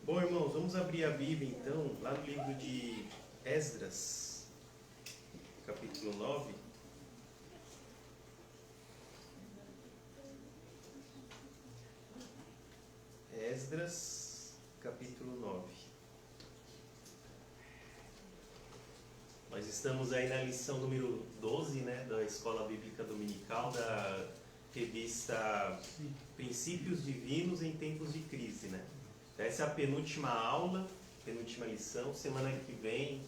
Bom, irmãos, vamos abrir a Bíblia então, lá no livro de Esdras, capítulo 9. Esdras, capítulo 9. Nós estamos aí na lição número 12, né, da Escola Bíblica Dominical, da revista Princípios Divinos em Tempos de Crise, né? Essa é a penúltima aula, penúltima lição. Semana que vem,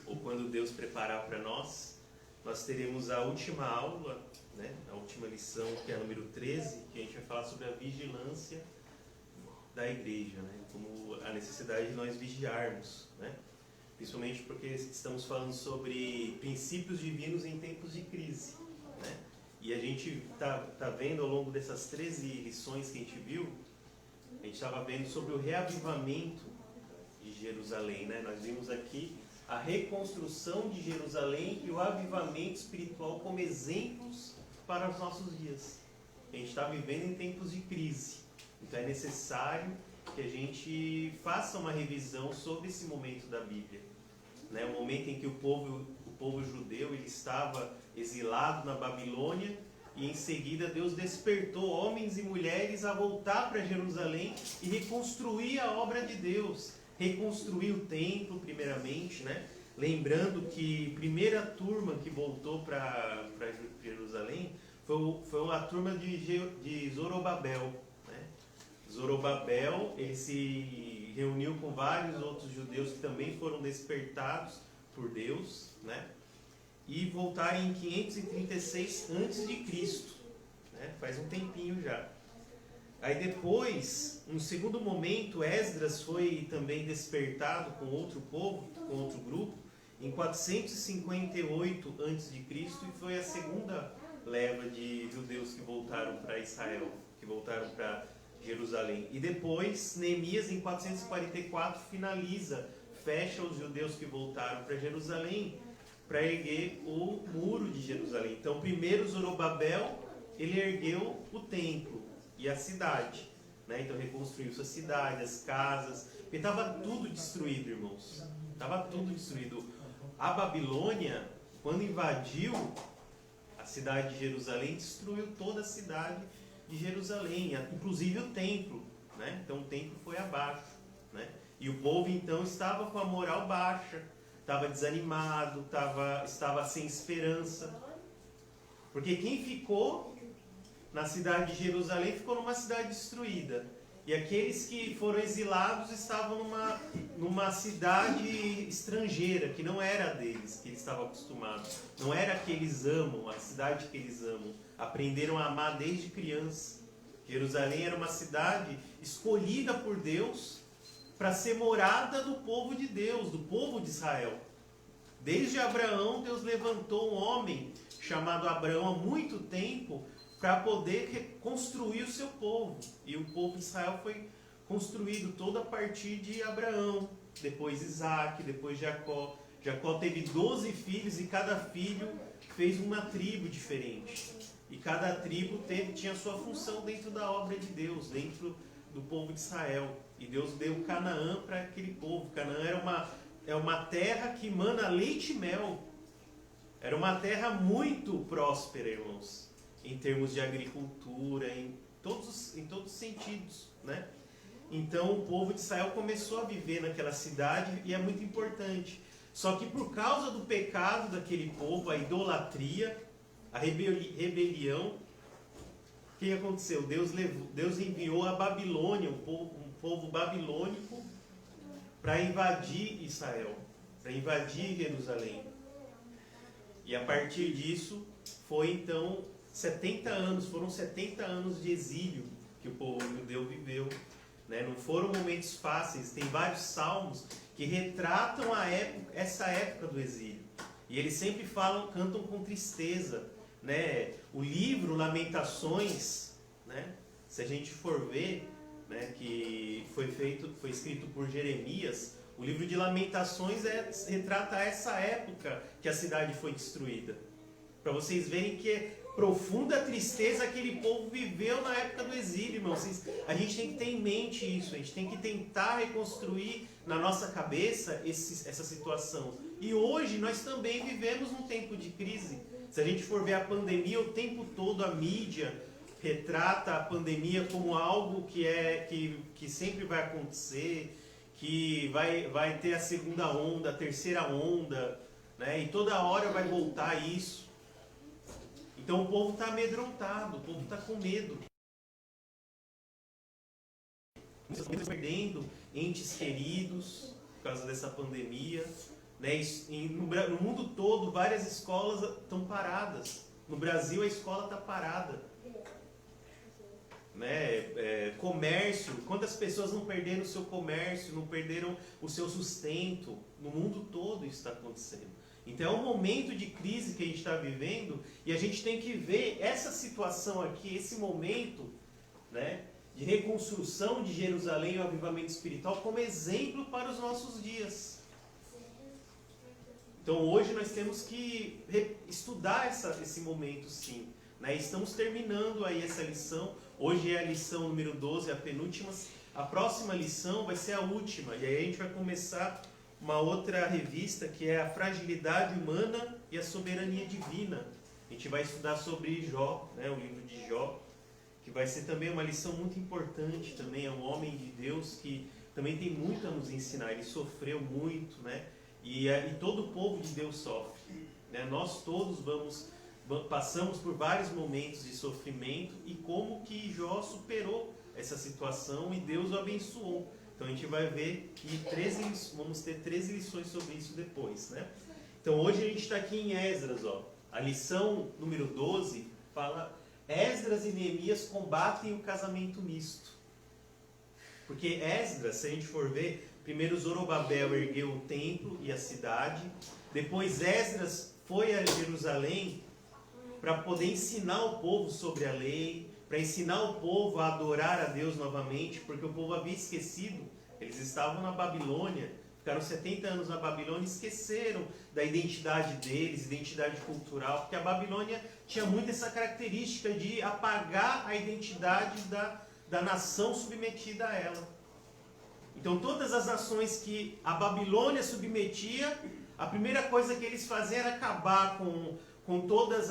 ou quando Deus preparar para nós, nós teremos a última aula, né? A última lição, que é a número 13, que a gente vai falar sobre a vigilância da igreja, né? Como a necessidade de nós vigiarmos, né? Principalmente porque estamos falando sobre princípios divinos em tempos de crise, né? E a gente tá vendo ao longo dessas 13 lições que a gente viu, a gente estava vendo sobre o reavivamento de Jerusalém, né? Nós vimos aqui a reconstrução de Jerusalém e o avivamento espiritual como exemplos para os nossos dias. A gente está vivendo em tempos de crise, então é necessário que a gente faça uma revisão sobre esse momento da Bíblia, né? O momento em que o povo judeu ele estava exilado na Babilônia, e em seguida Deus despertou homens e mulheres a voltar para Jerusalém e reconstruir a obra de Deus, reconstruir o templo primeiramente, né? Lembrando que a primeira turma que voltou para Jerusalém foi a turma de Zorobabel, né? Zorobabel, ele se reuniu com vários outros judeus que também foram despertados por Deus, né? E voltaram em 536 a.C., né? Faz um tempinho já. Aí depois, no segundo momento, Esdras foi também despertado com outro povo, com outro grupo, em 458 a.C., e foi a segunda leva de judeus que voltaram para Israel, que voltaram para Jerusalém. E depois, Neemias, em 444, fecha os judeus que voltaram para Jerusalém, para erguer o muro de Jerusalém. Então, primeiro Zorobabel, ele ergueu o templo e a cidade, né? Então, reconstruiu a cidade, as casas, porque estava tudo destruído, irmãos. Estava tudo destruído. A Babilônia, quando invadiu a cidade de Jerusalém, destruiu toda a cidade de Jerusalém, inclusive o templo, né? Então, o templo foi abaixo, né? E o povo, então, estava com a moral baixa, estava desanimado, estava sem esperança. Porque quem ficou na cidade de Jerusalém ficou numa cidade destruída. E aqueles que foram exilados estavam numa cidade estrangeira, que não era a deles, que eles estavam acostumados. Não era a que eles amam, a cidade que eles amam. Aprenderam a amar desde criança. Jerusalém era uma cidade escolhida por Deus para ser morada do povo de Deus, do povo de Israel. Desde Abraão, Deus levantou um homem chamado Abraão há muito tempo para poder reconstruir o seu povo. E o povo de Israel foi construído todo a partir de Abraão, depois Isaac, depois Jacó. Jacó teve 12 filhos e cada filho fez uma tribo diferente. E cada tribo tinha sua função dentro da obra de Deus, dentro do povo de Israel. E Deus deu Canaã para aquele povo. Canaã é uma terra que mana leite e mel. Era uma terra muito próspera, irmãos, em termos de agricultura, em todos os sentidos, né? Então o povo de Israel começou a viver naquela cidade e é muito importante. Só que por causa do pecado daquele povo, a idolatria, a rebelião, o que aconteceu? Deus enviou a Babilônia, um povo babilônico, para invadir Israel, para invadir Jerusalém. E a partir disso, foram 70 anos de exílio que o povo judeu viveu, né? Não foram momentos fáceis. Tem vários salmos que retratam essa época do exílio. E eles sempre cantam com tristeza, né? O livro Lamentações, né? Se a gente for ver, né, que foi escrito por Jeremias, o livro de Lamentações retrata essa época que a cidade foi destruída. Para vocês verem que profunda tristeza aquele povo viveu na época do exílio, irmãos. A gente tem que ter em mente isso, a gente tem que tentar reconstruir na nossa cabeça essa situação. E hoje nós também vivemos num tempo de crise. Se a gente for ver a pandemia, o tempo todo a mídia retrata a pandemia como algo que sempre vai acontecer, que vai ter a segunda onda, a terceira onda, né? E toda hora vai voltar isso. Então o povo está amedrontado, o povo está com medo. Muitas pessoas perdendo entes queridos por causa dessa pandemia. Né? No mundo todo, várias escolas estão paradas. No Brasil, a escola está parada. Né? Comércio, quantas pessoas não perderam o seu comércio, não perderam o seu sustento? No mundo todo isso está acontecendo. Então é um momento de crise que a gente está vivendo e a gente tem que ver essa situação aqui, esse momento, né, de reconstrução de Jerusalém e o avivamento espiritual como exemplo para os nossos dias. Então hoje nós temos que estudar esse momento, sim. Né? Estamos terminando aí essa lição. Hoje é a lição número 12, a penúltima. A próxima lição vai ser a última. E aí a gente vai começar uma outra revista que é a Fragilidade Humana e a Soberania Divina. A gente vai estudar sobre Jó, né? O livro de Jó, que vai ser também uma lição muito importante. Também é um homem de Deus que também tem muito a nos ensinar. Ele sofreu muito, né? E todo o povo de Deus sofre. Né? Nós todos passamos por vários momentos de sofrimento e como que Jó superou essa situação e Deus o abençoou. Então a gente vai ver que vamos ter 13 lições sobre isso depois. Né? Então hoje a gente está aqui em Esdras. Ó. A lição número 12 fala: Esdras e Neemias combatem o casamento misto. Porque Esdras, se a gente for ver, primeiro Zorobabel ergueu o templo e a cidade. Depois Esdras foi a Jerusalém para poder ensinar o povo sobre a lei, para ensinar o povo a adorar a Deus novamente, porque o povo havia esquecido. Eles estavam na Babilônia, ficaram 70 anos na Babilônia e esqueceram da identidade deles, identidade cultural, porque a Babilônia tinha muito essa característica de apagar a identidade da nação submetida a ela. Então todas as nações que a Babilônia submetia, a primeira coisa que eles faziam era acabar com todos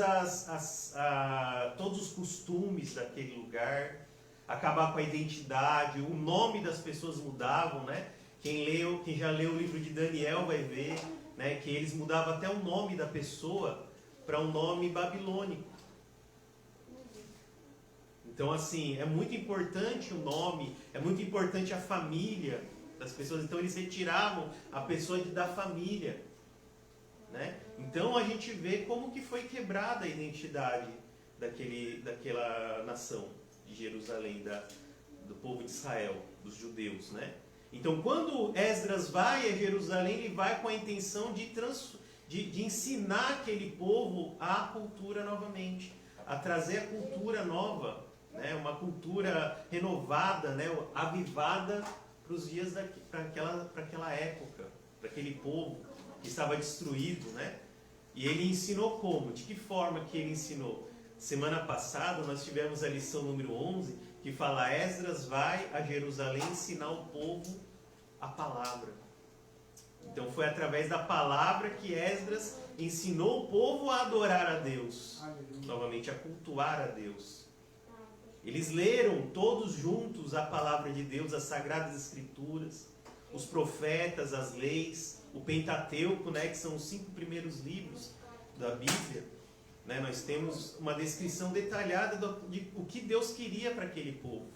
os costumes daquele lugar, acabar com a identidade, o nome das pessoas mudavam, né? Quem já leu o livro de Daniel vai ver, né, que eles mudavam até o nome da pessoa para um nome babilônico. Então, assim, é muito importante o nome, é muito importante a família das pessoas. Então, eles retiravam a pessoa da família. Né? Então, a gente vê como que foi quebrada a identidade daquela nação de Jerusalém, do povo de Israel, dos judeus. Né? Então, quando Esdras vai a Jerusalém, ele vai com a intenção de ensinar aquele povo a cultura novamente, a trazer a cultura nova, né? Uma cultura renovada, né? Avivada para os dias para aquela época, para aquele povo que estava destruído, né? E ele ensinou como? De que forma que ele ensinou? Semana passada nós tivemos a lição número 11, que fala: Esdras vai a Jerusalém ensinar o povo a palavra. Então foi através da palavra que Esdras ensinou o povo a adorar a Deus, novamente a cultuar a Deus. Eles leram todos juntos a palavra de Deus, as Sagradas Escrituras, os profetas, as leis, o Pentateuco, né, que são os 5 primeiros livros da Bíblia. Né, nós temos uma descrição detalhada de o que Deus queria para aquele povo.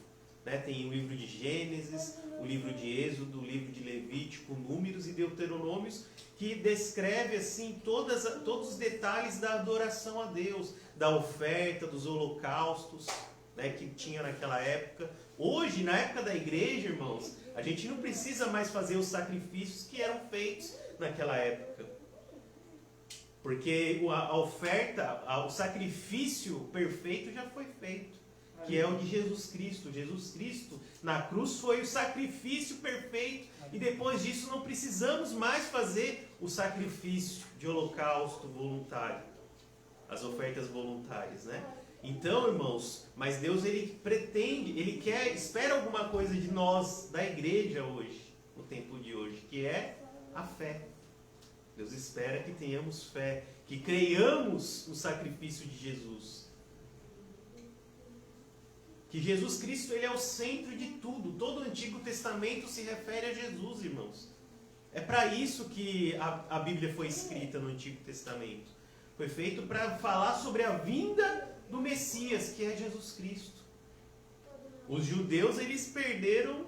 Né, tem o livro de Gênesis, o livro de Êxodo, o livro de Levítico, Números e Deuteronômios, que descreve assim todos os detalhes da adoração a Deus, da oferta, dos holocaustos, né, que tinha naquela época. Hoje, na época da igreja, irmãos, a gente não precisa mais fazer os sacrifícios que eram feitos naquela época. Porque a oferta, o sacrifício perfeito já foi feito, que é o de Jesus Cristo. Jesus Cristo, na cruz, foi o sacrifício perfeito, e depois disso não precisamos mais fazer o sacrifício de holocausto voluntário. as ofertas voluntárias, né? Então, irmãos, mas Deus, ele pretende, ele quer, espera alguma coisa de nós, da igreja hoje, no tempo de hoje, que é a fé. Deus espera que tenhamos fé, que creiamos no sacrifício de Jesus. Que Jesus Cristo, ele é o centro de tudo. Todo o Antigo Testamento se refere a Jesus, irmãos. É para isso que a Bíblia foi escrita no Antigo Testamento. Foi feito para falar sobre a vinda do Messias, que é Jesus Cristo. Os judeus, eles perderam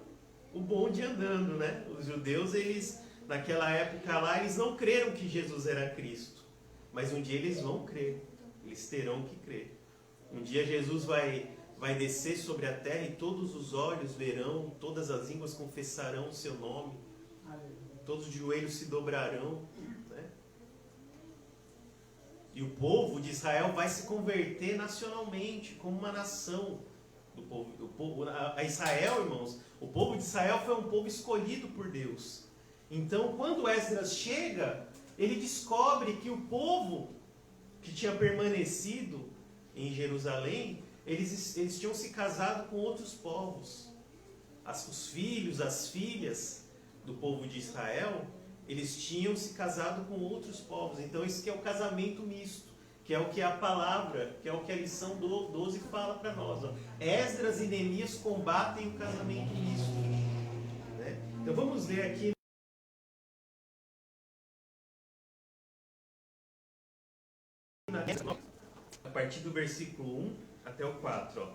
o bonde andando, né? Os judeus, eles, naquela época lá, eles não creram que Jesus era Cristo. Mas um dia eles vão crer. Eles terão que crer. Um dia Jesus vai descer sobre a terra e todos os olhos verão, todas as línguas confessarão o seu nome. Todos os joelhos se dobrarão. E o povo de Israel vai se converter nacionalmente, como uma nação. A Israel, irmãos, o povo de Israel foi um povo escolhido por Deus. Então, quando Esdras chega, ele descobre que o povo que tinha permanecido em Jerusalém, eles tinham se casado com outros povos. Os filhos, as filhas do povo de Israel, eles tinham se casado com outros povos. Então isso que é o casamento misto, que é o que a palavra, que é o que a lição 12 fala para nós. Ó. Esdras e Neemias combatem o casamento misto. Né? Então vamos ler aqui a partir do versículo 1 até o 4. Ó.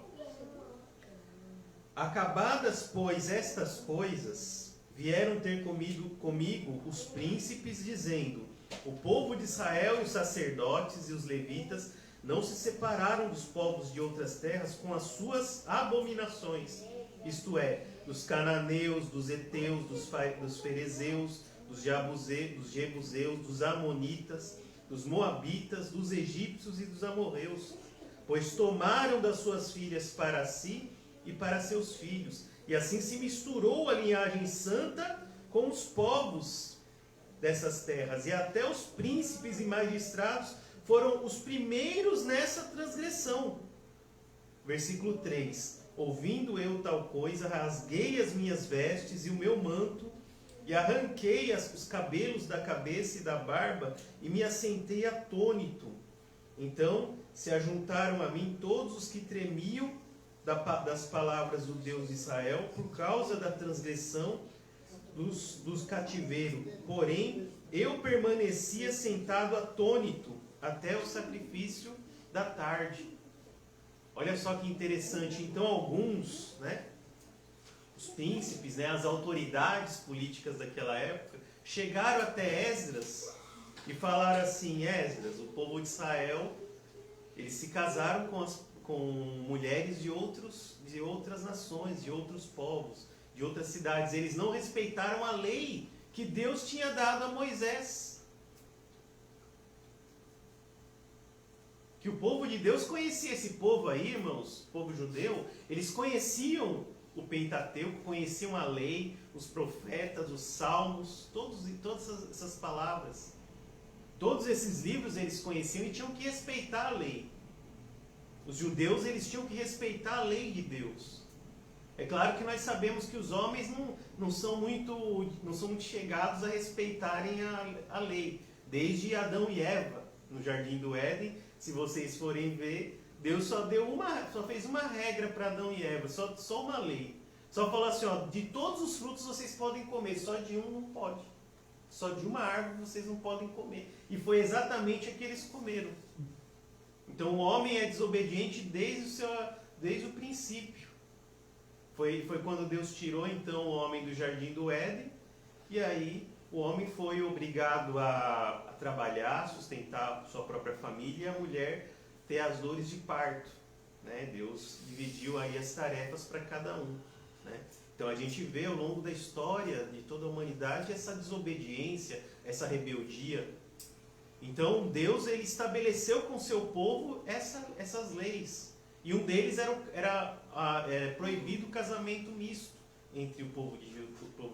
Acabadas, pois, estas coisas, vieram ter comigo os príncipes, dizendo: o povo de Israel e os sacerdotes e os levitas não se separaram dos povos de outras terras com as suas abominações, isto é, dos cananeus, dos heteus, dos ferezeus, dos jebuseus, dos amonitas, dos moabitas, dos egípcios e dos amorreus, pois tomaram das suas filhas para si e para seus filhos, e assim se misturou a linhagem santa com os povos dessas terras, e até os príncipes e magistrados foram os primeiros nessa transgressão. Versículo 3: ouvindo eu tal coisa, rasguei as minhas vestes e o meu manto, e arranquei os cabelos da cabeça e da barba, e me assentei atônito. Então se ajuntaram a mim todos os que tremiam das palavras do Deus de Israel, por causa da transgressão dos cativeiros. Porém, eu permanecia sentado atônito até o sacrifício da tarde. Olha só que interessante. Então alguns, os príncipes, as autoridades políticas daquela época, chegaram até Esdras e falaram assim: Esdras, o povo de Israel, eles se casaram com mulheres de outras nações, de outros povos, de outras cidades. Eles não respeitaram a lei que Deus tinha dado a Moisés. Que o povo de Deus conhecia esse povo aí, irmãos, o povo judeu, eles conheciam o Pentateuco, conheciam a lei, os profetas, os salmos, todas essas palavras. Todos esses livros eles conheciam e tinham que respeitar a lei. Os judeus, eles tinham que respeitar a lei de Deus. É claro que nós sabemos que os homens não são muito chegados a respeitarem a lei. Desde Adão e Eva, no Jardim do Éden, se vocês forem ver, Deus só fez uma regra para Adão e Eva, só uma lei. Só falou assim, de todos os frutos vocês podem comer, só de um não pode. Só de uma árvore vocês não podem comer. E foi exatamente a que eles comeram. Então o homem é desobediente desde o princípio. Foi quando Deus tirou então o homem do Jardim do Éden, e aí o homem foi obrigado a trabalhar, sustentar sua própria família, e a mulher ter as dores de parto. Deus dividiu aí as tarefas para cada um. Então a gente vê ao longo da história de toda a humanidade essa desobediência, essa rebeldia. Então Deus ele estabeleceu com o seu povo essas leis. E um deles era proibido o casamento misto entre o povo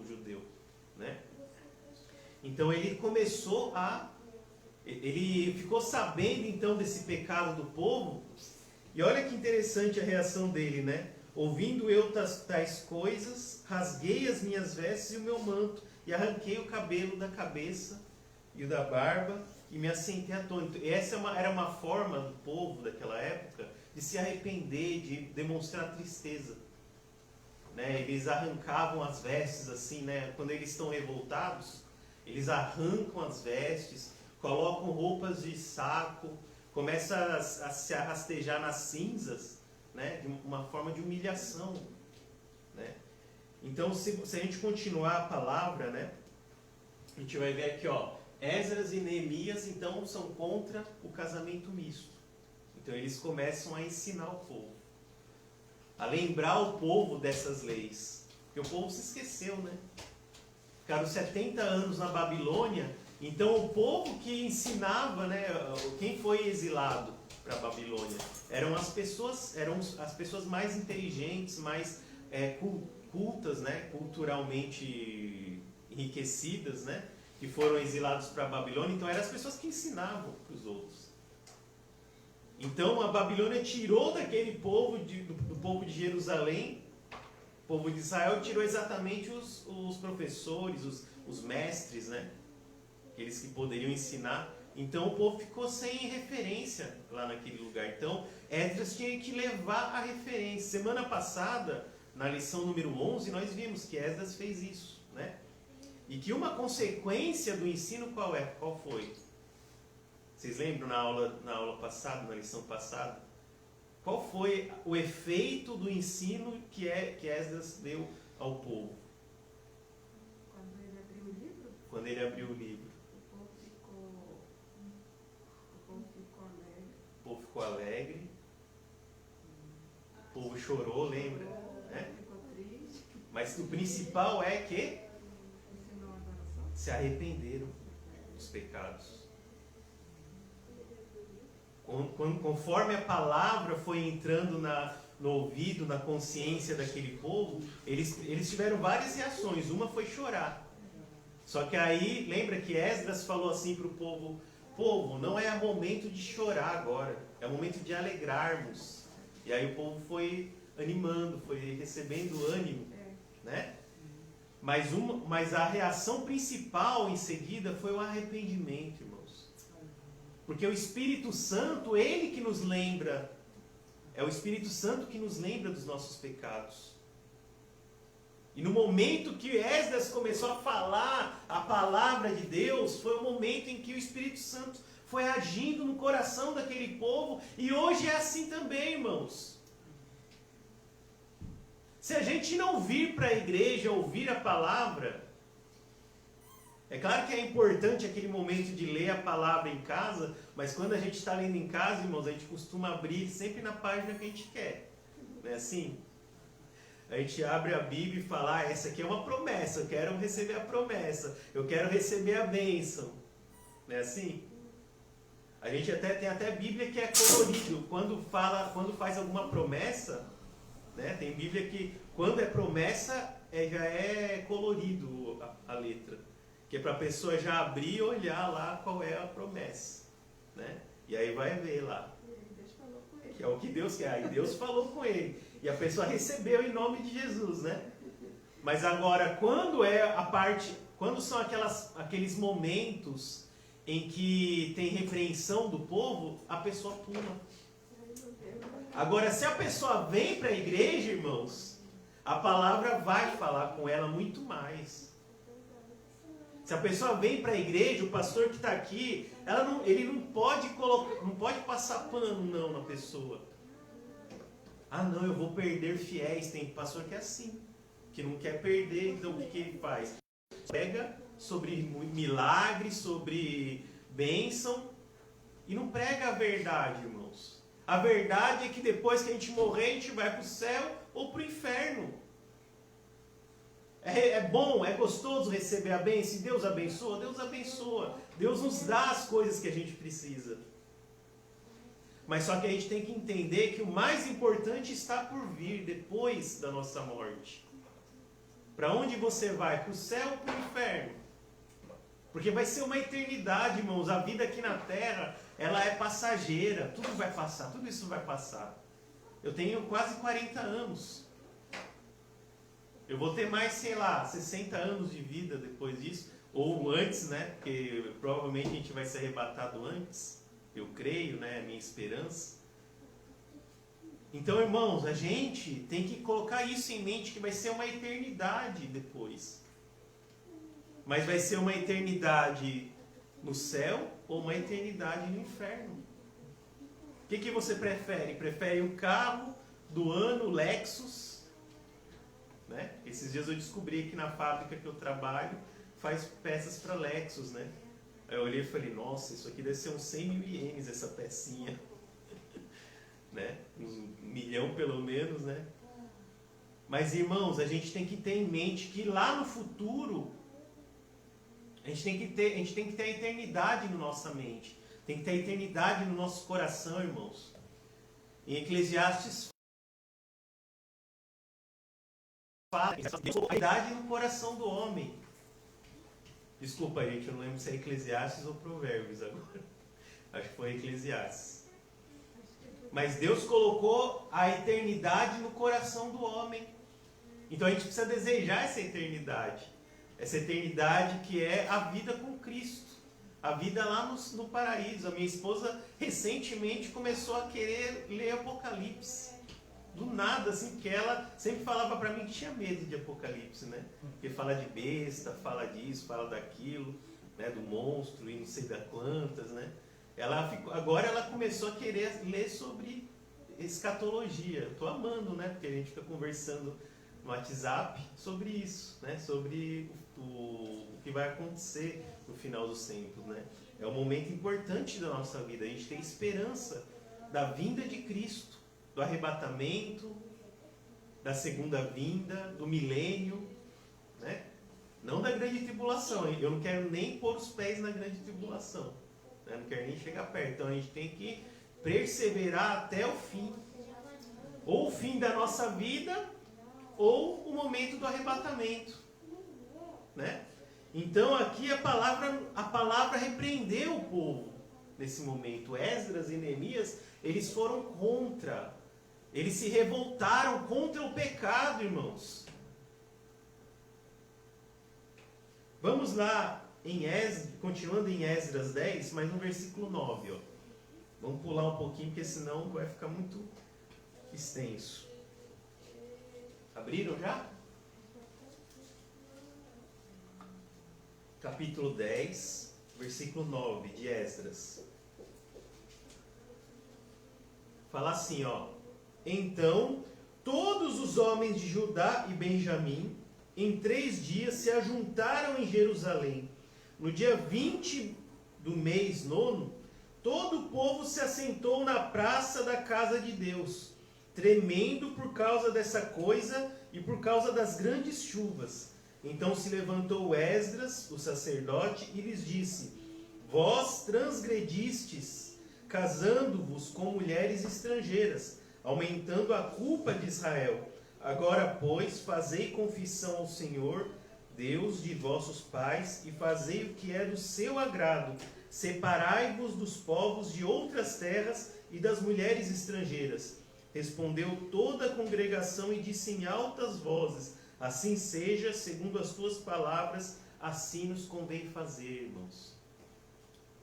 judeu. Então ele começou Ele ficou sabendo então desse pecado do povo, e olha que interessante a reação dele, né? Ouvindo eu tais coisas, rasguei as minhas vestes e o meu manto, e arranquei o cabelo da cabeça e o da barba, e me assentei atônito. E essa era uma forma do povo daquela época de se arrepender, de demonstrar tristeza. Né? Eles arrancavam as vestes assim, né? Quando eles estão revoltados, eles arrancam as vestes, colocam roupas de saco, começam a se rastejar nas cinzas, né? De uma forma de humilhação. Né? Então, se a gente continuar a palavra, né? A gente vai ver aqui, ó, Esdras e Neemias, então, são contra o casamento misto. Então, eles começam a ensinar o povo, a lembrar o povo dessas leis. Porque o povo se esqueceu, né? Ficaram 70 anos na Babilônia, então o povo que ensinava, né, quem foi exilado para a Babilônia, eram as pessoas mais inteligentes, mais cultas, né, culturalmente enriquecidas, né, que foram exilados para a Babilônia. Então eram as pessoas que ensinavam para os outros. Então a Babilônia tirou daquele povo, do povo de Jerusalém, o povo de Israel, tirou exatamente os professores, os mestres, né? Aqueles que poderiam ensinar. Então o povo ficou sem referência lá naquele lugar. Então Esdras tinha que levar a referência. Semana passada, na lição número 11, nós vimos que Esdras fez isso, né? E que uma consequência do ensino qual foi? Vocês lembram na aula passada, na lição passada? Qual foi o efeito do ensino que Esdras deu ao povo? Quando ele abriu o livro? Quando ele abriu o livro. O povo ficou alegre. O povo ficou alegre. O povo chorou, lembra? Né? Ficou triste. Mas o principal é que Ensinou a adoração. se arrependeram dos pecados. Conforme a palavra foi entrando no ouvido, na consciência daquele povo, eles tiveram várias reações. Uma foi chorar. Só que aí, lembra que Esdras falou assim para o povo: povo, não é momento de chorar agora, é momento de alegrarmos. E aí o povo foi animando, foi recebendo ânimo, né? Mas a reação principal em seguida foi o arrependimento, irmãos. Porque o Espírito Santo, ele que nos lembra, é o Espírito Santo que nos lembra dos nossos pecados. E no momento que Esdras começou a falar a palavra de Deus, foi o momento em que o Espírito Santo foi agindo no coração daquele povo, e hoje é assim também, irmãos. Se a gente não vir para a igreja ouvir a palavra, é claro que é importante aquele momento de ler a palavra em casa, mas quando a gente está lendo em casa, irmãos, a gente costuma abrir sempre na página que a gente quer. Não é assim? A gente abre a Bíblia e fala: essa aqui é uma promessa, eu quero receber a promessa, eu quero receber a bênção. Não é assim? A gente tem até Bíblia que é colorido. Quando faz alguma promessa, né, tem Bíblia que quando é promessa já é colorido a letra. Que é para a pessoa já abrir e olhar lá qual é a promessa. Né? E aí vai ver lá. Deus falou com ele. Que é o que Deus quer. Aí Deus falou com ele. E a pessoa recebeu em nome de Jesus, né? Mas agora, quando são aqueles momentos em que tem repreensão do povo, a pessoa pula. Agora, se a pessoa vem para a igreja, irmãos, a palavra vai falar com ela muito mais. Se a pessoa vem para a igreja, o pastor que está aqui, ele não pode passar pano não na pessoa. Ah não, eu vou perder fiéis. Tem pastor que é assim, que não quer perder, então o que ele faz? Prega sobre milagres, sobre bênção, e não prega a verdade, irmãos. A verdade é que depois que a gente morrer, a gente vai para o céu ou para o inferno. É bom, é gostoso receber a bênção. Se Deus abençoa, Deus abençoa. Deus nos dá as coisas que a gente precisa. Mas só que a gente tem que entender que o mais importante está por vir depois da nossa morte. Para onde você vai? Para o céu ou para o inferno? Porque vai ser uma eternidade, irmãos. A vida aqui na Terra, ela é passageira. Tudo vai passar, tudo isso vai passar. Eu tenho quase 40 anos. Eu vou ter mais, sei lá, 60 anos de vida depois disso. Ou antes, né? Porque provavelmente a gente vai ser arrebatado antes. Eu creio, né? É a minha esperança. Então, irmãos, a gente tem que colocar isso em mente, que vai ser uma eternidade depois. Mas vai ser uma eternidade no céu ou uma eternidade no inferno? O que você prefere? Prefere um carro do ano Lexus? Né? Esses dias eu descobri que na fábrica que eu trabalho faz peças para Lexus, né? Aí eu olhei e falei, nossa, isso aqui deve ser uns 100 mil ienes essa pecinha. Né? Uns 1 milhão pelo menos, né? Mas irmãos, a gente tem que ter em mente que lá no futuro a gente tem que ter a eternidade na nossa mente. Tem que ter a eternidade no nosso coração, irmãos. Em Eclesiastes fala a eternidade no coração do homem. Desculpa, gente, eu não lembro se é Eclesiastes ou Provérbios agora. Acho que foi Eclesiastes. Mas Deus colocou a eternidade no coração do homem. Então a gente precisa desejar essa eternidade. Essa eternidade que é a vida com Cristo. A vida lá no paraíso. A minha esposa recentemente começou a querer ler Apocalipse. Do nada, assim, porque ela sempre falava para mim que tinha medo de Apocalipse, né? Porque fala de besta, fala disso, fala daquilo, né? Do monstro e não sei das quantas, né? Agora ela começou a querer ler sobre escatologia. Eu estou amando, né? Porque a gente fica conversando no WhatsApp sobre isso, né? Sobre o que vai acontecer no final dos tempos, né? É um momento importante da nossa vida. A gente tem esperança da vinda de Cristo, do arrebatamento, da segunda vinda, do milênio, né? Não da grande tribulação. Eu não quero nem pôr os pés na grande tribulação. Né? Não quero nem chegar perto. Então a gente tem que perseverar até o fim. Ou o fim da nossa vida, ou o momento do arrebatamento. Né? Então aqui a palavra repreendeu o povo nesse momento. Esdras e Neemias, eles foram contra. Eles se revoltaram contra o pecado, irmãos. Vamos lá, continuando em Esdras 10, mas no versículo 9. Ó. Vamos pular um pouquinho, porque senão vai ficar muito extenso. Abriram já? Capítulo 10, versículo 9 de Esdras. Fala assim, ó. Então, todos os homens de Judá e Benjamim, em 3 dias, se ajuntaram em Jerusalém. No dia 20 do mês 9, todo o povo se assentou na praça da casa de Deus, tremendo por causa dessa coisa e por causa das grandes chuvas. Então se levantou Esdras, o sacerdote, e lhes disse: Vós transgredistes, casando-vos com mulheres estrangeiras, aumentando a culpa de Israel. Agora, pois, fazei confissão ao Senhor, Deus de vossos pais, e fazei o que é do seu agrado. Separai-vos dos povos de outras terras e das mulheres estrangeiras. Respondeu toda a congregação e disse em altas vozes: Assim seja, segundo as tuas palavras, assim nos convém fazer, irmãos.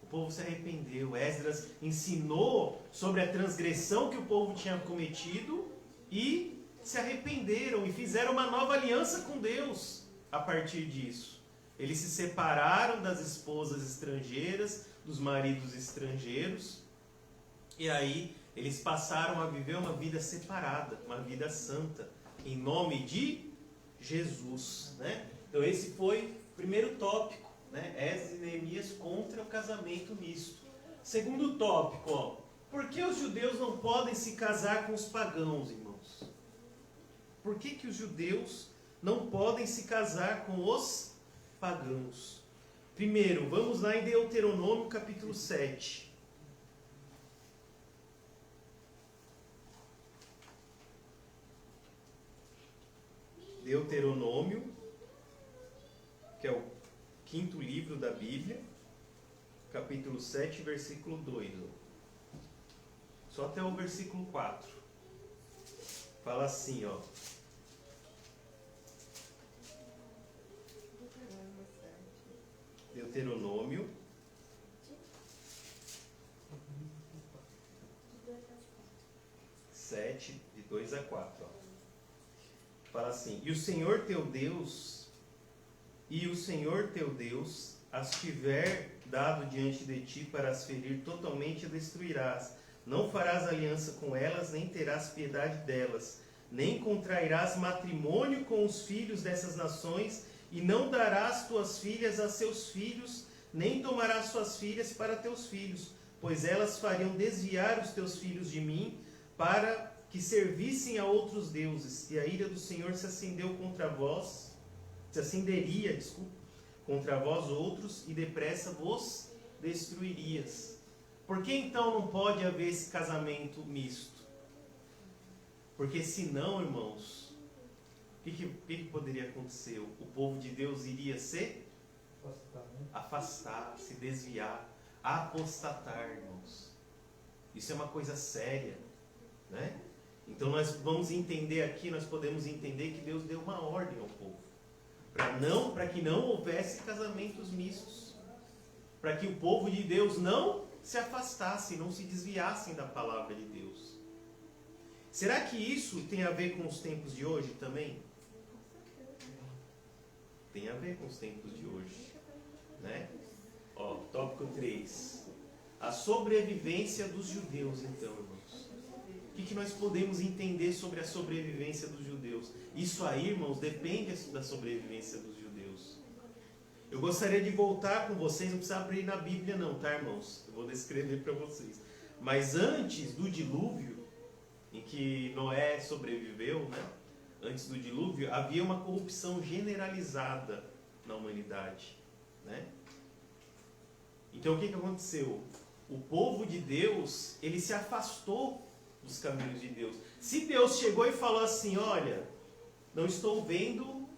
O povo se arrependeu. Esdras ensinou sobre a transgressão que o povo tinha cometido e se arrependeram e fizeram uma nova aliança com Deus a partir disso. Eles se separaram das esposas estrangeiras, dos maridos estrangeiros, e aí eles passaram a viver uma vida separada, uma vida santa, em nome de Jesus. Né? Então esse foi o primeiro tópico, né? Esdras e Neemias contra o casamento misto. Segundo tópico, ó, por que os judeus não podem se casar com os pagãos, irmãos? Por que os judeus não podem se casar com os pagãos? Primeiro, vamos lá em Deuteronômio capítulo 7. Deuteronômio, que é o quinto livro da Bíblia, capítulo 7, versículo 2. Só até o versículo 4. Fala assim, ó. Deuteronômio 7, de 2 a 4. Ó. Fala assim: E o Senhor teu Deus as tiver dado diante de ti para as ferir, totalmente a destruirás. Não farás aliança com elas, nem terás piedade delas, nem contrairás matrimônio com os filhos dessas nações, e não darás tuas filhas a seus filhos, nem tomarás suas filhas para teus filhos, pois elas fariam desviar os teus filhos de mim, para que servissem a outros deuses, e a ira do Senhor se acenderia contra vós outros, e depressa vos destruirias. Por que então não pode haver esse casamento misto? Porque senão, irmãos, o que poderia acontecer? O povo de Deus iria se afastar, se desviar, apostatar, irmãos. Isso é uma coisa séria, né? Então nós vamos entender aqui, nós podemos entender que Deus deu uma ordem ao povo, para que não houvesse casamentos mistos, para que o povo de Deus não se afastasse, não se desviassem da palavra de Deus. Será que isso tem a ver com os tempos de hoje também? Tem a ver com os tempos de hoje, né? Ó, tópico 3. A sobrevivência dos judeus, então, irmãos. O que nós podemos entender sobre a sobrevivência dos judeus? Isso aí, irmãos, depende da sobrevivência dos judeus. Eu gostaria de voltar com vocês, não precisa abrir na Bíblia não, tá, irmãos? Eu vou descrever para vocês. Mas antes do dilúvio, em que Noé sobreviveu, né? Antes do dilúvio, havia uma corrupção generalizada na humanidade, né? Então o que aconteceu? O povo de Deus, ele se afastou dos caminhos de Deus. Se Deus chegou e falou assim, olha, não estou vendo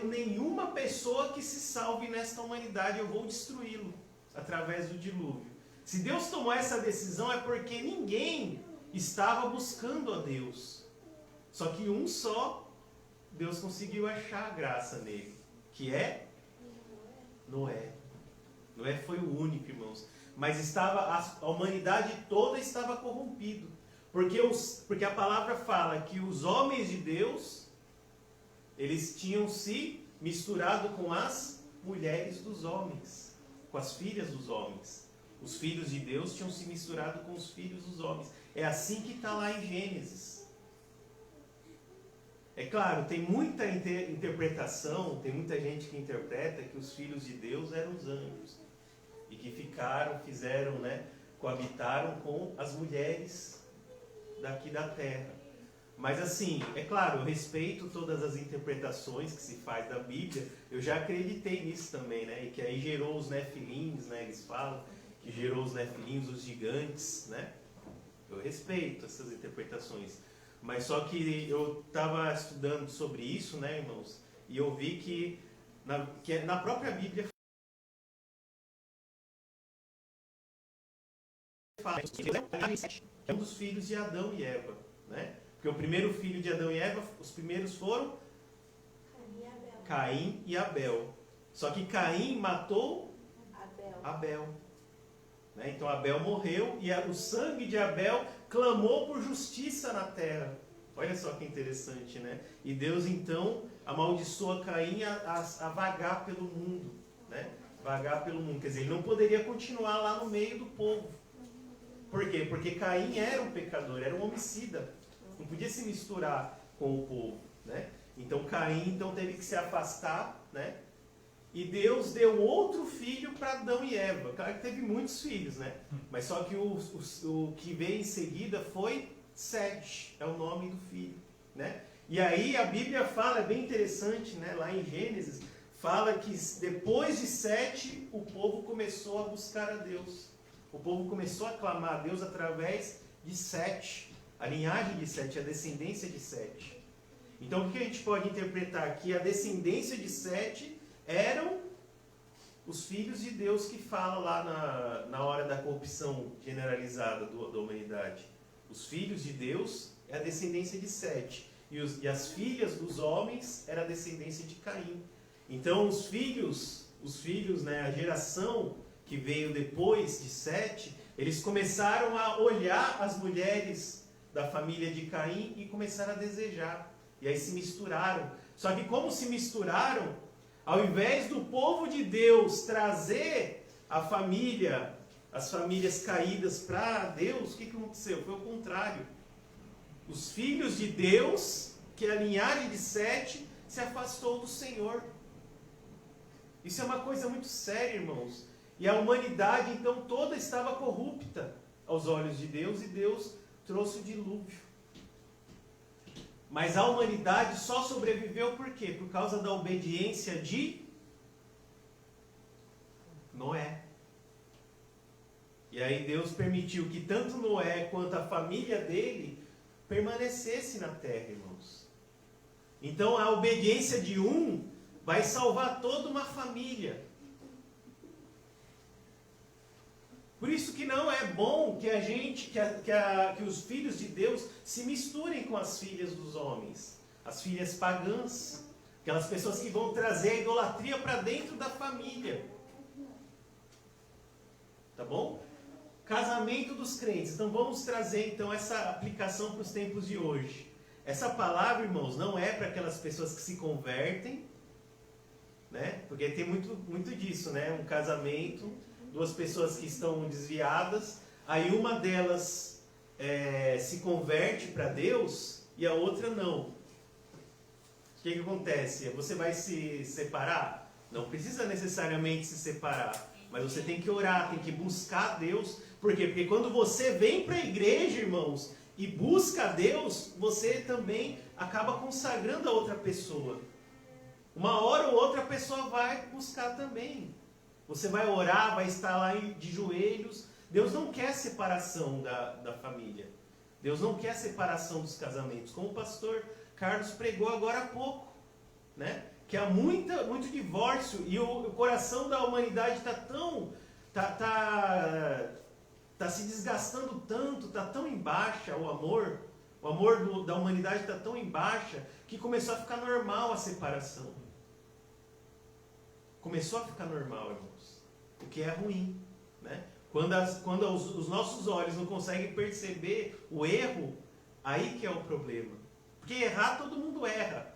nenhuma pessoa que se salve nesta humanidade, eu vou destruí-lo através do dilúvio. Se Deus tomou essa decisão é porque ninguém estava buscando a Deus. Só que um só, Deus conseguiu achar a graça nele, que é Noé. Noé foi o único, irmãos. Mas a humanidade toda estava corrompida. Porque a palavra fala que os homens de Deus, eles tinham se misturado com as mulheres dos homens, com as filhas dos homens. Os filhos de Deus tinham se misturado com os filhos dos homens. É assim que está lá em Gênesis. É claro, tem muita interpretação, tem muita gente que interpreta que os filhos de Deus eram os anjos. E que fizeram, né, coabitaram com as mulheres daqui da terra. Mas assim, é claro, eu respeito todas as interpretações que se faz da Bíblia. Eu já acreditei nisso também, né? E que aí gerou os nefilins, né? Eles falam que gerou os nefilins, os gigantes, né? Eu respeito essas interpretações. Mas só que eu estava estudando sobre isso, né, irmãos? E eu vi que na própria Bíblia fala que é um dos filhos de Adão e Eva, né? Porque o primeiro filho de Adão e Eva, os primeiros foram Caim e Abel. Só que Caim matou Abel. Né? Então Abel morreu e o sangue de Abel clamou por justiça na terra. Olha só que interessante, né? E Deus então amaldiçoa Caim a vagar pelo mundo, né? Vagar pelo mundo. Quer dizer, ele não poderia continuar lá no meio do povo. Por quê? Porque Caim era um pecador, era um homicida. Não podia se misturar com o povo, né? Então Caim teve que se afastar, né? E Deus deu outro filho para Adão e Eva. Claro que teve muitos filhos, né? Mas só que o que veio em seguida foi Sete, é o nome do filho, né? E aí a Bíblia fala, é bem interessante, né? Lá em Gênesis, fala que depois de Sete, o povo começou a buscar a Deus. O povo começou a clamar a Deus através de Sete, a linhagem de Sete, a descendência de Sete. Então o que a gente pode interpretar aqui? A descendência de Sete eram os filhos de Deus que fala lá na hora da corrupção generalizada da humanidade. Os filhos de Deus é a descendência de Sete. E as filhas dos homens era a descendência de Caim. Então os filhos, né, a geração que veio depois de Sete, eles começaram a olhar as mulheres da família de Caim e começaram a desejar. E aí se misturaram. Só que como se misturaram, ao invés do povo de Deus trazer a família, as famílias caídas para Deus, o que aconteceu? Foi o contrário. Os filhos de Deus, que é a linhagem de Sete, se afastou do Senhor. Isso é uma coisa muito séria, irmãos. E a humanidade, então, toda estava corrupta aos olhos de Deus, e Deus trouxe o dilúvio. Mas a humanidade só sobreviveu por quê? Por causa da obediência de Noé. E aí Deus permitiu que tanto Noé quanto a família dele permanecesse na terra, irmãos. Então a obediência de um vai salvar toda uma família. Por isso que não é bom que a gente, que os filhos de Deus se misturem com as filhas dos homens, as filhas pagãs, aquelas pessoas que vão trazer a idolatria para dentro da família. Tá bom? Casamento dos crentes. Então vamos trazer então essa aplicação para os tempos de hoje. Essa palavra, irmãos, não é para aquelas pessoas que se convertem, né? Porque tem muito disso, né? Um casamento, duas pessoas que estão desviadas, aí uma delas se converte para Deus e a outra não. O que acontece? Você vai se separar? Não precisa necessariamente se separar, mas você tem que orar, tem que buscar Deus. Por quê? Porque quando você vem para a igreja, irmãos, e busca a Deus, você também acaba consagrando a outra pessoa. Uma hora ou outra a pessoa vai buscar também. Você vai orar, vai estar lá de joelhos. Deus não quer separação da família. Deus não quer separação dos casamentos. Como o pastor Carlos pregou agora há pouco, né? Que há muito divórcio e o coração da humanidade está se desgastando tanto, está tão em baixa o amor da humanidade está tão em baixa que começou a ficar normal a separação. Começou a ficar normal, irmãos. O que é ruim, né? Quando os nossos olhos não conseguem perceber o erro, aí que é o problema. Porque errar, todo mundo erra.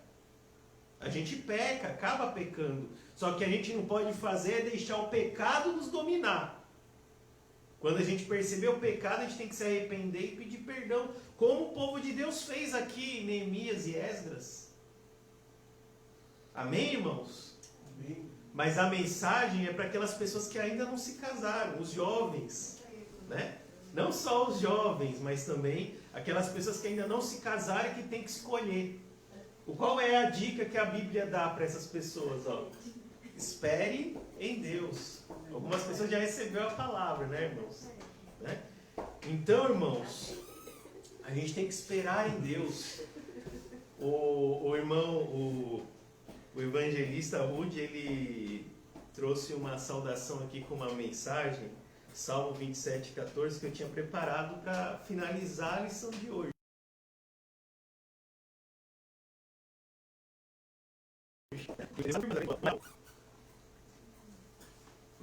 A gente peca, acaba pecando. Só que a gente não pode fazer é deixar o pecado nos dominar. Quando a gente perceber o pecado, a gente tem que se arrepender e pedir perdão, como o povo de Deus fez aqui em Neemias e Esdras. Amém, irmãos? Amém. Mas a mensagem é para aquelas pessoas que ainda não se casaram, os jovens, né? Não só os jovens, mas também aquelas pessoas que ainda não se casaram e que tem que escolher. Qual é a dica que a Bíblia dá para essas pessoas? Ó? Espere em Deus. Algumas pessoas já receberam a palavra, né, irmãos? Né? Então, irmãos, a gente tem que esperar em Deus. O evangelista Rude, ele trouxe uma saudação aqui com uma mensagem, Salmo 27:14, que eu tinha preparado para finalizar a lição de hoje.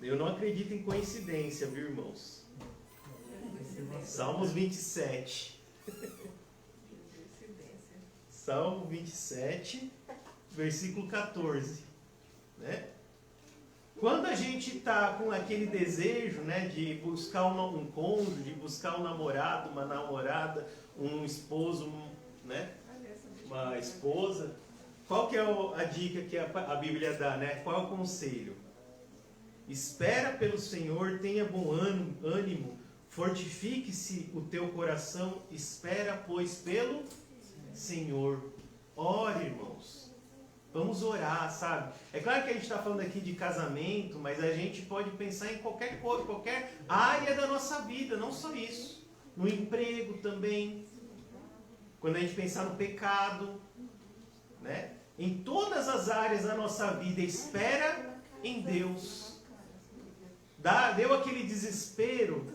Eu não acredito em coincidência, viu, irmãos? Salmos 27. Salmo 27, versículo 14. Né? Quando a gente está com aquele desejo, né, de buscar um cônjuge, de buscar um namorado, uma namorada, um esposo, né, uma esposa, qual que é a dica que a Bíblia dá? Né? Qual é o conselho? Espera pelo Senhor, tenha bom ânimo, fortifique-se o teu coração, espera, pois, pelo Senhor. Ore, irmãos. Vamos orar, sabe? É claro que a gente está falando aqui de casamento, mas a gente pode pensar em qualquer coisa, qualquer área da nossa vida, não só isso. No emprego também. Quando a gente pensar no pecado, né? Em todas as áreas da nossa vida, espera em Deus. deu aquele desespero,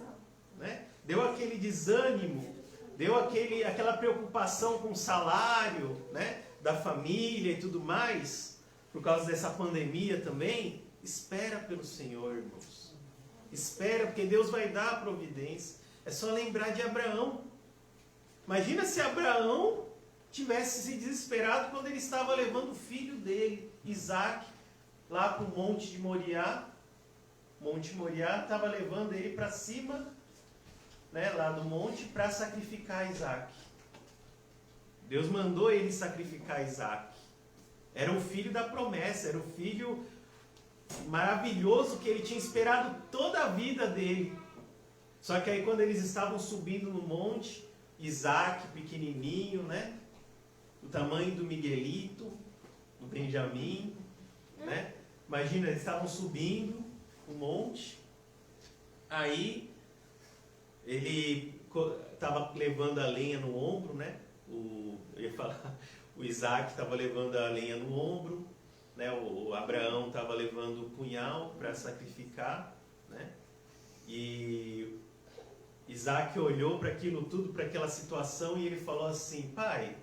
né? Deu aquele desânimo, deu aquela preocupação com o salário, né? Da família e tudo mais, por causa dessa pandemia também, espera pelo Senhor, irmãos. Espera, porque Deus vai dar a providência. É só lembrar de Abraão. Imagina se Abraão tivesse se desesperado quando ele estava levando o filho dele, Isaac, lá para o Monte de Moriá. Monte Moriá estava levando ele para cima, né, lá do monte, para sacrificar Isaac. Deus mandou ele sacrificar Isaac. Era o filho da promessa, era o filho maravilhoso que ele tinha esperado toda a vida dele. Só que aí quando eles estavam subindo no monte, Isaac pequenininho, né? O tamanho do Miguelito, do Benjamim, né? Imagina, eles estavam subindo o monte, aí ele estava levando a lenha no ombro, né? O Isaac estava levando a lenha no ombro, né? O Abraão estava levando o punhal para sacrificar, né? E Isaac olhou para aquilo tudo, para aquela situação, e ele falou assim: pai,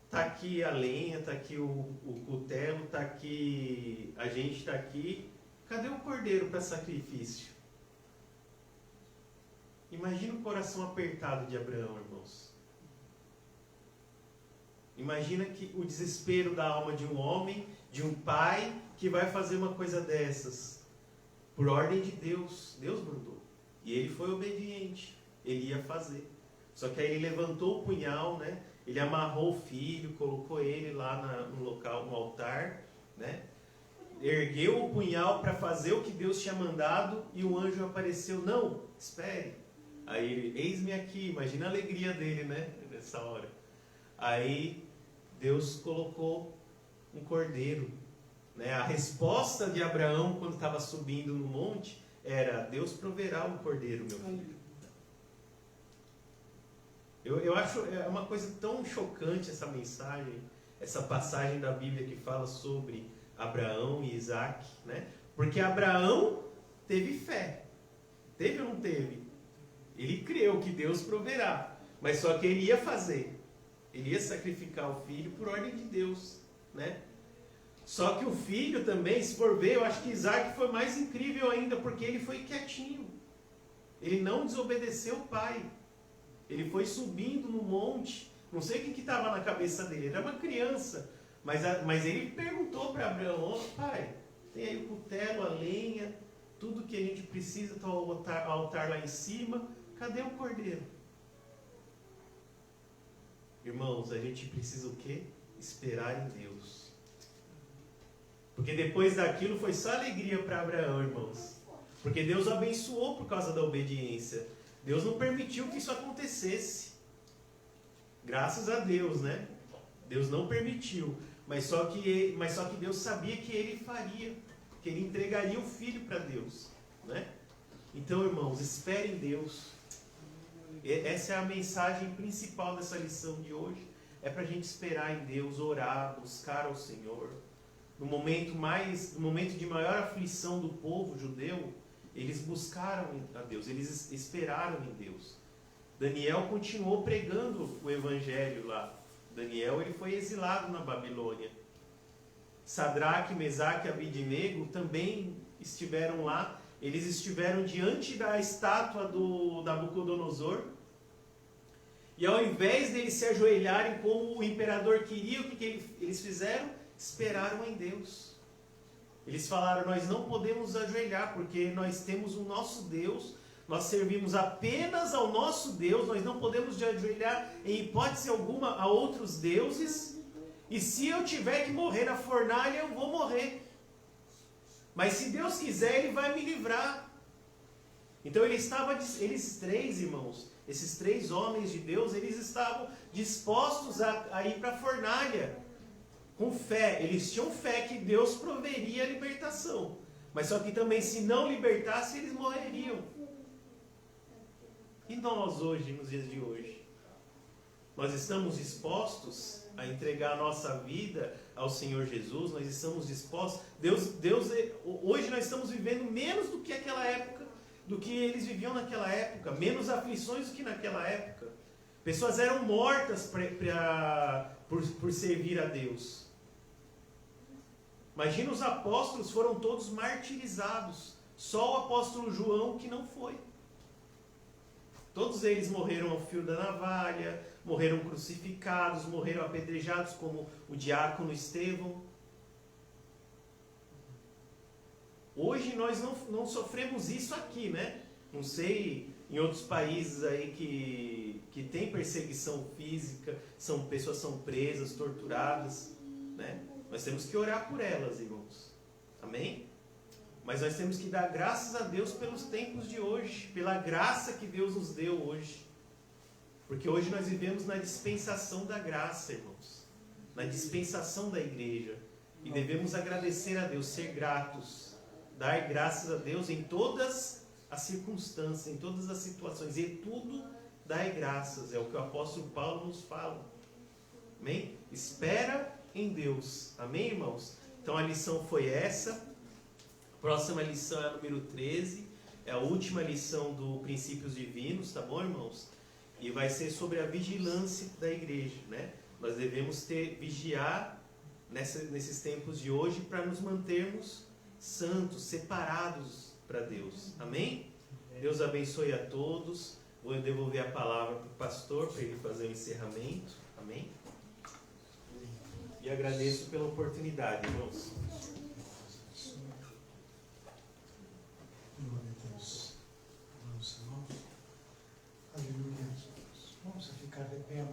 está aqui a lenha, está aqui o cutelo, está aqui, a gente está aqui, cadê o cordeiro para sacrifício? Imagina o coração apertado de Abraão, irmãos. Imagina que o desespero da alma de um homem, de um pai, que vai fazer uma coisa dessas. Por ordem de Deus. Deus mandou. E ele foi obediente. Ele ia fazer. Só que aí ele levantou o punhal, né? Ele amarrou o filho, colocou ele lá no local, no altar, né? Ergueu o punhal para fazer o que Deus tinha mandado, e o anjo apareceu. Não, espere. Aí ele, eis-me aqui. Imagina a alegria dele, né? Nessa hora. Aí Deus colocou um cordeiro, né? A resposta de Abraão quando estava subindo no monte era: Deus proverá um cordeiro, meu filho. Eu acho uma coisa tão chocante essa mensagem, essa passagem da Bíblia que fala sobre Abraão e Isaac, né? Porque Abraão teve fé. Teve ou não teve? Ele creu que Deus proverá, mas só que ele ia fazer. Ele ia sacrificar o filho por ordem de Deus, né? Só que o filho também, se for ver, eu acho que Isaac foi mais incrível ainda, porque ele foi quietinho. Ele não desobedeceu o pai. Ele foi subindo no monte. Não sei o que estava na cabeça dele. Ele era uma criança. Mas ele perguntou para Abraão: oh, pai, tem aí o cutelo, a lenha, tudo que a gente precisa, está o altar lá em cima. Cadê o cordeiro? Irmãos, a gente precisa o quê? Esperar em Deus. Porque depois daquilo foi só alegria para Abraão, irmãos. Porque Deus abençoou por causa da obediência. Deus não permitiu que isso acontecesse. Graças a Deus, né? Deus não permitiu. Mas só que Deus sabia que ele faria. Que ele entregaria o filho para Deus, né? Então, irmãos, espere em Deus. Essa é a mensagem principal dessa lição de hoje. É para a gente esperar em Deus, orar, buscar ao Senhor. No momento de maior aflição do povo judeu, eles buscaram a Deus, eles esperaram em Deus. Daniel continuou pregando o evangelho lá. Daniel, ele foi exilado na Babilônia. Sadraque, Mesaque e Abidnego também estiveram lá. Eles estiveram diante da estátua do Nabucodonosor. E ao invés deles se ajoelharem como o imperador queria, o que eles fizeram? Esperaram em Deus. Eles falaram: nós não podemos ajoelhar, porque nós temos o nosso Deus, nós servimos apenas ao nosso Deus, nós não podemos ajoelhar em hipótese alguma a outros deuses, e se eu tiver que morrer na fornalha, eu vou morrer. Mas se Deus quiser, Ele vai me livrar. Então eles três, irmãos, esses três homens de Deus, eles estavam dispostos a ir para a fornalha. Com fé, eles tinham fé que Deus proveria a libertação. Mas só que também, se não libertasse, eles morreriam. E nós hoje, nos dias de hoje? Nós estamos dispostos a entregar a nossa vida, ao Senhor Jesus, nós estamos dispostos. Hoje nós estamos vivendo menos do que aquela época, do que eles viviam naquela época, menos aflições do que naquela época. Pessoas eram mortas por servir a Deus. Imagina, os apóstolos foram todos martirizados. Só o apóstolo João que não foi. Todos eles morreram ao fio da navalha, morreram crucificados, morreram apedrejados, como o diácono Estevão. Hoje nós não sofremos isso aqui, né? Não sei, em outros países aí que tem perseguição física, pessoas são presas, torturadas, né? Nós temos que orar por elas, irmãos. Amém? Mas nós temos que dar graças a Deus pelos tempos de hoje, pela graça que Deus nos deu hoje. Porque hoje nós vivemos na dispensação da graça, irmãos. Na dispensação da igreja. E devemos agradecer a Deus, ser gratos. Dar graças a Deus em todas as circunstâncias, em todas as situações. E tudo dai graças. É o que o apóstolo Paulo nos fala. Amém? Espera em Deus. Amém, irmãos? Então a lição foi essa. A próxima lição é a número 13. É a última lição do Princípios Divinos, tá bom, irmãos? E vai ser sobre a vigilância da igreja, né? Nós devemos vigiar nesses tempos de hoje para nos mantermos santos, separados para Deus. Amém? Deus abençoe a todos. Vou devolver a palavra para o pastor para ele fazer o encerramento. Amém? E agradeço pela oportunidade, irmãos. Glória a Deus. Vamos, irmãos. Aleluia. Vamos ficar de pé.